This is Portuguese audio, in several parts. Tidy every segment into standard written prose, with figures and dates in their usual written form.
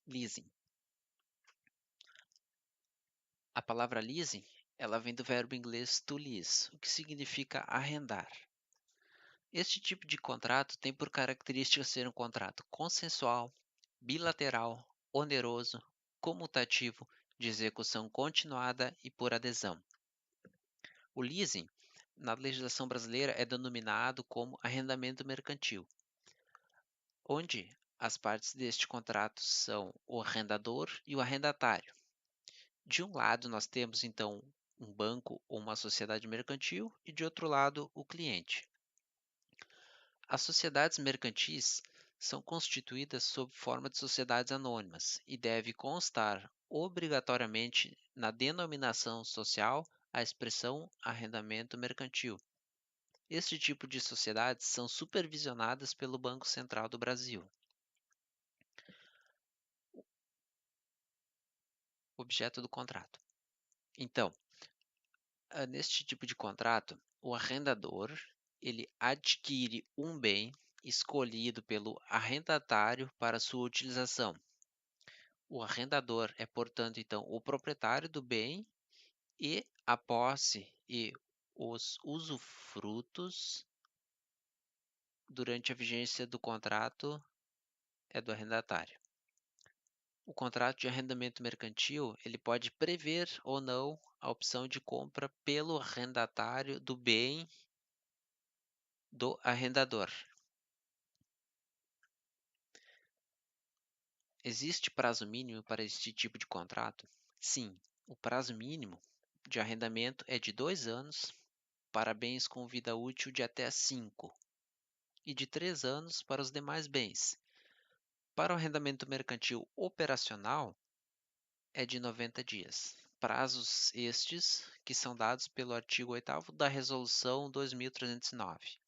Leasing. A palavra leasing, ela vem do verbo inglês to lease, o que significa arrendar. Este tipo de contrato tem por característica ser um contrato consensual, bilateral, oneroso, comutativo, de execução continuada e por adesão. O leasing, na legislação brasileira, é denominado como arrendamento mercantil, onde as partes deste contrato são o arrendador e o arrendatário. De um lado, nós temos então um banco ou uma sociedade mercantil e de outro lado, o cliente. As sociedades mercantis são constituídas sob forma de sociedades anônimas e deve constar obrigatoriamente na denominação social a expressão arrendamento mercantil. Este tipo de sociedades são supervisionadas pelo Banco Central do Brasil. Objeto do contrato. Então, neste tipo de contrato, o arrendador ele adquire um bem escolhido pelo arrendatário para sua utilização. O arrendador é, portanto, então, o proprietário do bem e a posse e os usufrutos durante a vigência do contrato é do arrendatário. O contrato de arrendamento mercantil, ele pode prever ou não a opção de compra pelo arrendatário do bem do arrendador. Existe prazo mínimo para este tipo de contrato? Sim, o prazo mínimo de arrendamento é de 2 anos para bens com vida útil de até 5 e de 3 anos para os demais bens. Para o arrendamento mercantil operacional, é de 90 dias. Prazos estes que são dados pelo artigo 8º da Resolução 2309.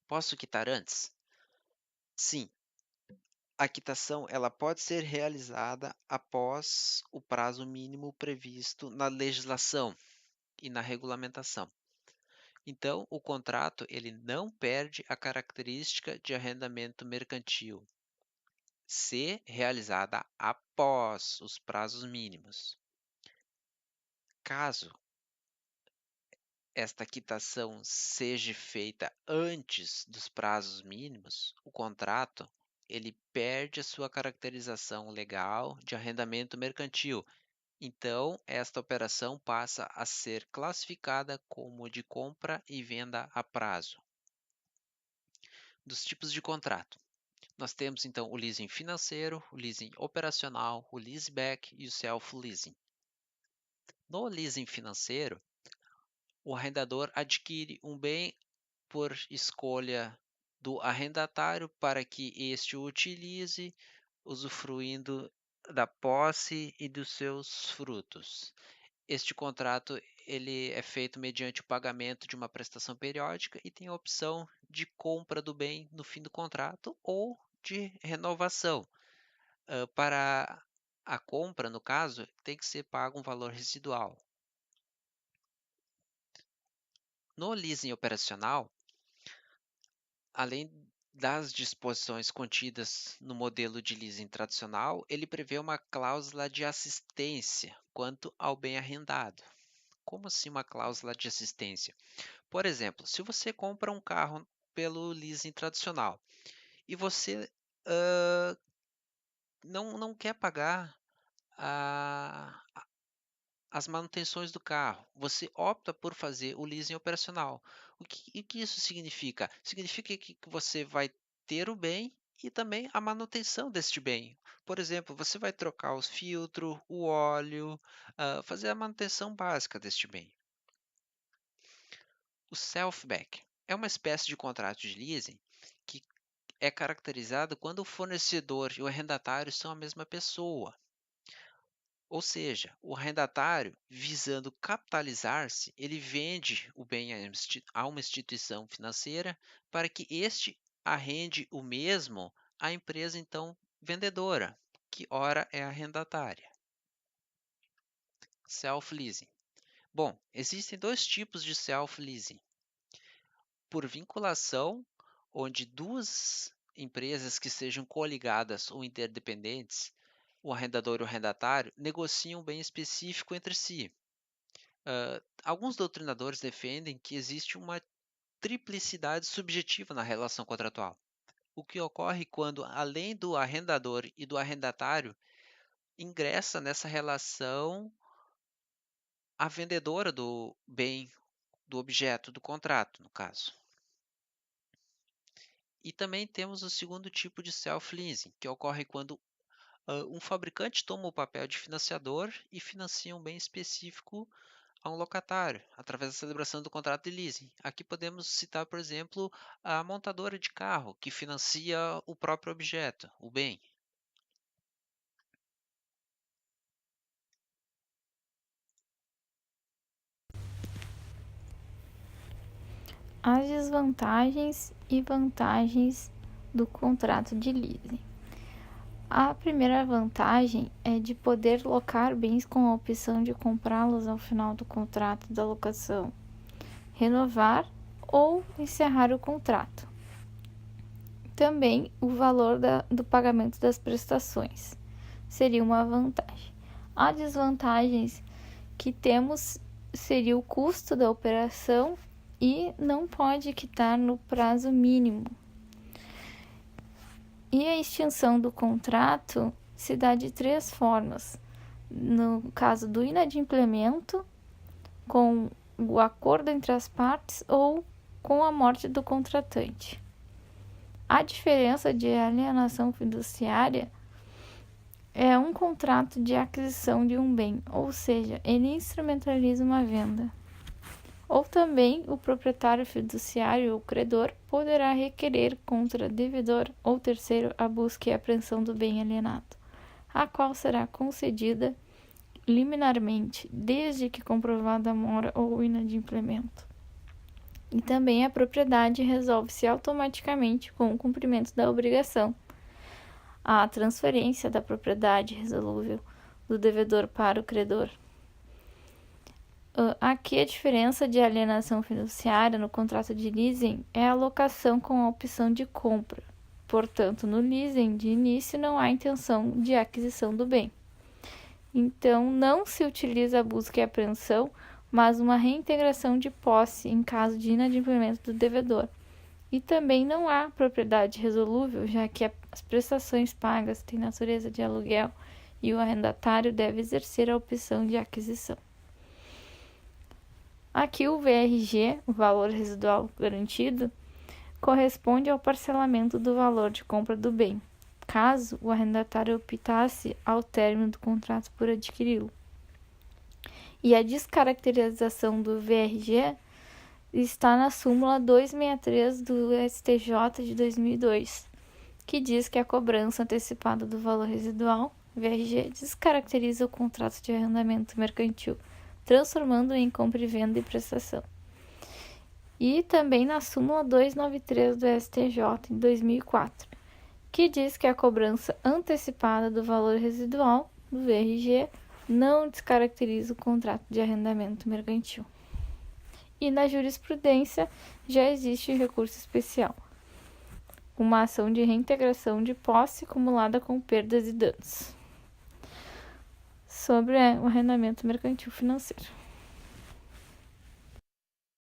Posso quitar antes? Sim, a quitação ela pode ser realizada após o prazo mínimo previsto na legislação e na regulamentação. Então, o contrato ele não perde a característica de arrendamento mercantil, se realizada após os prazos mínimos. Caso esta quitação seja feita antes dos prazos mínimos, o contrato ele perde a sua caracterização legal de arrendamento mercantil. Então, esta operação passa a ser classificada como de compra e venda a prazo. Dos tipos de contrato, nós temos então o leasing financeiro, o leasing operacional, o leaseback e o self-leasing. No leasing financeiro, o arrendador adquire um bem por escolha do arrendatário para que este o utilize, usufruindo da posse e dos seus frutos. Este contrato ele é feito mediante o pagamento de uma prestação periódica e tem a opção de compra do bem no fim do contrato ou de renovação. Para a compra, no caso, tem que ser pago um valor residual. No leasing operacional, além das disposições contidas no modelo de leasing tradicional, ele prevê uma cláusula de assistência quanto ao bem arrendado. Como assim uma cláusula de assistência? Por exemplo, se você compra um carro pelo leasing tradicional e você não quer pagar a, as manutenções do carro, você opta por fazer o leasing operacional. O que isso significa? Significa que você vai ter o bem e também a manutenção deste bem. Por exemplo, você vai trocar os filtros, o óleo, fazer a manutenção básica deste bem. O self-back é uma espécie de contrato de leasing que é caracterizado quando o fornecedor e o arrendatário são a mesma pessoa. Ou seja, o arrendatário, visando capitalizar-se, ele vende o bem a uma instituição financeira para que este arrende o mesmo à empresa então vendedora, que ora é arrendatária. Self-leasing. Bom, existem dois tipos de self-leasing. Por vinculação, onde duas empresas que sejam coligadas ou interdependentes, o arrendador e o arrendatário negociam um bem específico entre si. Alguns doutrinadores defendem que existe uma triplicidade subjetiva na relação contratual, o que ocorre quando, além do arrendador e do arrendatário, ingressa nessa relação a vendedora do bem, do objeto, do contrato, no caso. E também temos o segundo tipo de self-leasing, que ocorre quando um fabricante toma o papel de financiador e financia um bem específico a um locatário, através da celebração do contrato de leasing. Aqui podemos citar, por exemplo, a montadora de carro, que financia o próprio objeto, o bem. As desvantagens e vantagens do contrato de leasing. A primeira vantagem é de poder locar bens com a opção de comprá-los ao final do contrato da locação, renovar ou encerrar o contrato. Também o valor do pagamento das prestações seria uma vantagem. As desvantagens que temos seria o custo da operação e não pode quitar no prazo mínimo. E a extinção do contrato se dá de 3 formas. No caso do inadimplemento, com o acordo entre as partes ou com a morte do contratante. A diferença de alienação fiduciária é um contrato de aquisição de um bem, ou seja, ele instrumentaliza uma venda. Ou também o proprietário fiduciário ou credor poderá requerer contra devedor ou terceiro a busca e apreensão do bem alienado, a qual será concedida liminarmente, desde que comprovada a mora ou inadimplemento. E também a propriedade resolve-se automaticamente com o cumprimento da obrigação. A transferência da propriedade resolúvel do devedor para o credor. Aqui a diferença de alienação fiduciária no contrato de leasing é a locação com a opção de compra. Portanto, no leasing de início não há intenção de aquisição do bem. Então, não se utiliza a busca e apreensão, mas uma reintegração de posse em caso de inadimplemento do devedor. E também não há propriedade resolúvel, já que as prestações pagas têm natureza de aluguel e o arrendatário deve exercer a opção de aquisição. Aqui o VRG, o valor residual garantido, corresponde ao parcelamento do valor de compra do bem, caso o arrendatário optasse ao término do contrato por adquiri-lo. E a descaracterização do VRG está na súmula 263 do STJ de 2002, que diz que a cobrança antecipada do valor residual, VRG, descaracteriza o contrato de arrendamento mercantil, transformando em compra e venda e prestação. E também na súmula 293 do STJ, em 2004, que diz que a cobrança antecipada do valor residual, do VRG, não descaracteriza o contrato de arrendamento mercantil. E na jurisprudência já existe recurso especial, uma ação de reintegração de posse acumulada com perdas e danos, sobre o arrendamento mercantil financeiro.